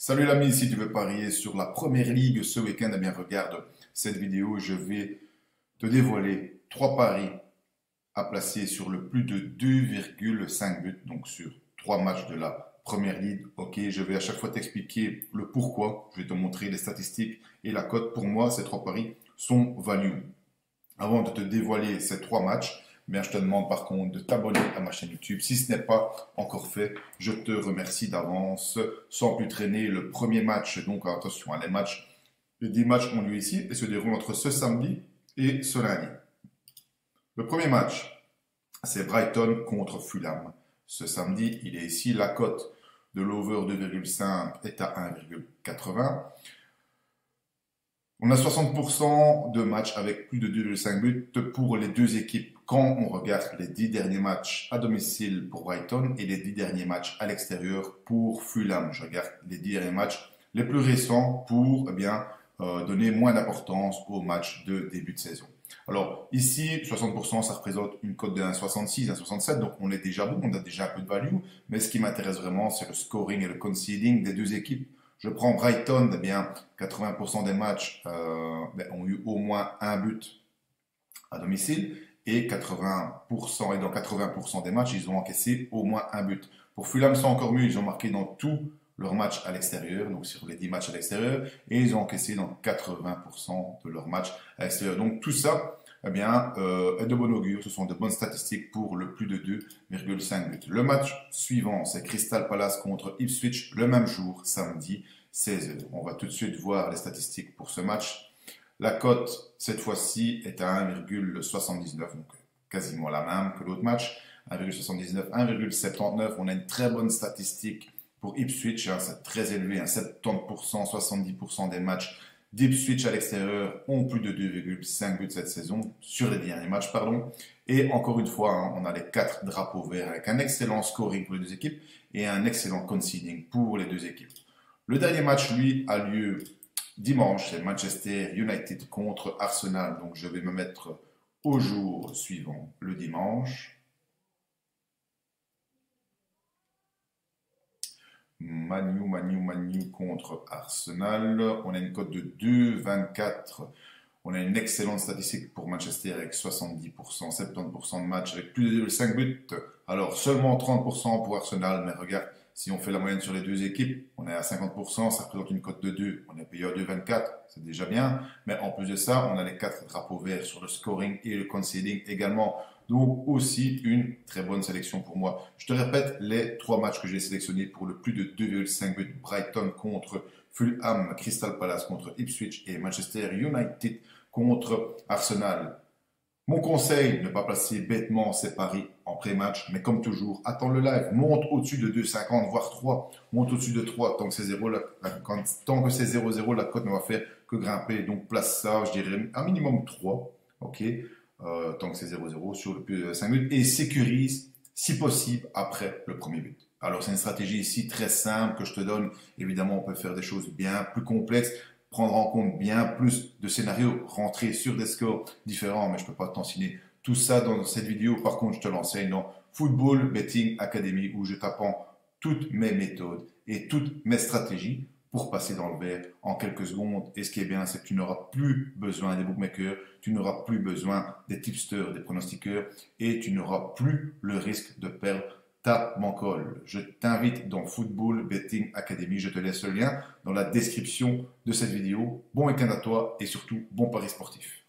Salut l'ami, si tu veux parier sur la première ligue ce week-end, eh bien regarde cette vidéo, je vais te dévoiler trois paris à placer sur le plus de 2,5 buts, donc sur trois matchs de la première ligue. Ok, je vais à chaque fois t'expliquer le pourquoi, je vais te montrer les statistiques et la cote. Pour moi, ces trois paris sont value. Avant de te dévoiler ces trois matchs, bien, je te demande par contre de t'abonner à ma chaîne YouTube. Si ce n'est pas encore fait, je te remercie d'avance. Sans plus traîner, le premier match, donc attention, les 10 matchs ont lieu ici et se déroulent entre ce samedi et ce lundi. Le premier match, c'est Brighton contre Fulham. Ce samedi, il est ici. La cote de l'over 2,5 est à 1,80. On a 60% de matchs avec plus de 2,5 buts pour les deux équipes quand on regarde les 10 derniers matchs à domicile pour Brighton et les 10 derniers matchs à l'extérieur pour Fulham. Je regarde les 10 derniers matchs les plus récents pour donner moins d'importance aux matchs de début de saison. Alors ici, 60%, ça représente une cote de 1,66, 1,67, donc on est déjà bon, on a déjà un peu de value, mais ce qui m'intéresse vraiment, c'est le scoring et le conceding des deux équipes. Je prends Brighton, eh bien 80% des matchs ont eu au moins un but à domicile et 80% et dans 80% des matchs, ils ont encaissé au moins un but. Pour Fulham, c'est encore mieux, ils ont marqué dans tous leurs matchs à l'extérieur, donc sur les 10 matchs à l'extérieur, et ils ont encaissé dans 80% de leurs matchs à l'extérieur. Donc tout ça, est de bon augure, ce sont de bonnes statistiques pour le plus de 2,5 buts. Le match suivant, c'est Crystal Palace contre Ipswich, le même jour, samedi, 16h. On va tout de suite voir les statistiques pour ce match. La cote, cette fois-ci, est à 1,79, donc quasiment la même que l'autre match. 1,79, 1,79. On a une très bonne statistique pour Ipswich, c'est très élevé, 70%, 70% des matchs d'Ipswich à l'extérieur ont plus de 2,5 buts cette saison, sur les derniers matchs, pardon. Et encore une fois, on a les 4 drapeaux verts avec un excellent scoring pour les deux équipes et un excellent conceding pour les deux équipes. Le dernier match, lui, a lieu dimanche, c'est Manchester United contre Arsenal. Donc je vais me mettre au jour suivant, le dimanche. Manu contre Arsenal. On a une cote de 2,24. On a une excellente statistique pour Manchester avec 70%, 70% de matchs avec plus de 2,5 buts. Alors seulement 30% pour Arsenal, mais regarde, si on fait la moyenne sur les deux équipes, on est à 50%, ça représente une cote de 2. On est payé à 2,24, c'est déjà bien. Mais en plus de ça, on a les 4 drapeaux verts sur le scoring et le conceding également. Donc aussi une très bonne sélection pour moi. Je te répète les 3 matchs que j'ai sélectionnés pour le plus de 2,5 buts. Brighton contre Fulham, Crystal Palace contre Ipswich et Manchester United contre Arsenal. Mon conseil, ne pas placer bêtement ces paris en pré-match, mais comme toujours, attends le live, monte au-dessus de 2,50, voire 3, monte au-dessus de 3, tant que c'est 0, tant que c'est 0,0, la cote ne va faire que grimper, donc place ça, je dirais, un minimum 3, ok, tant que c'est 0,0 sur le plus de 5 buts, et sécurise, si possible, après le premier but. Alors c'est une stratégie ici très simple que je te donne, évidemment on peut faire des choses bien plus complexes, prendre en compte bien plus de scénarios, rentrer sur des scores différents, mais je ne peux pas t'enseigner tout ça dans cette vidéo. Par contre, je te l'enseigne dans Football Betting Academy où je t'apprends toutes mes méthodes et toutes mes stratégies pour passer dans le vert en quelques secondes. Et ce qui est bien, c'est que tu n'auras plus besoin des bookmakers, tu n'auras plus besoin des tipsters, des pronostiqueurs et tu n'auras plus le risque de perdre ta bankroll. Je t'invite dans Football Betting Academy. Je te laisse le lien dans la description de cette vidéo. Bon week-end à toi et surtout bon pari sportif.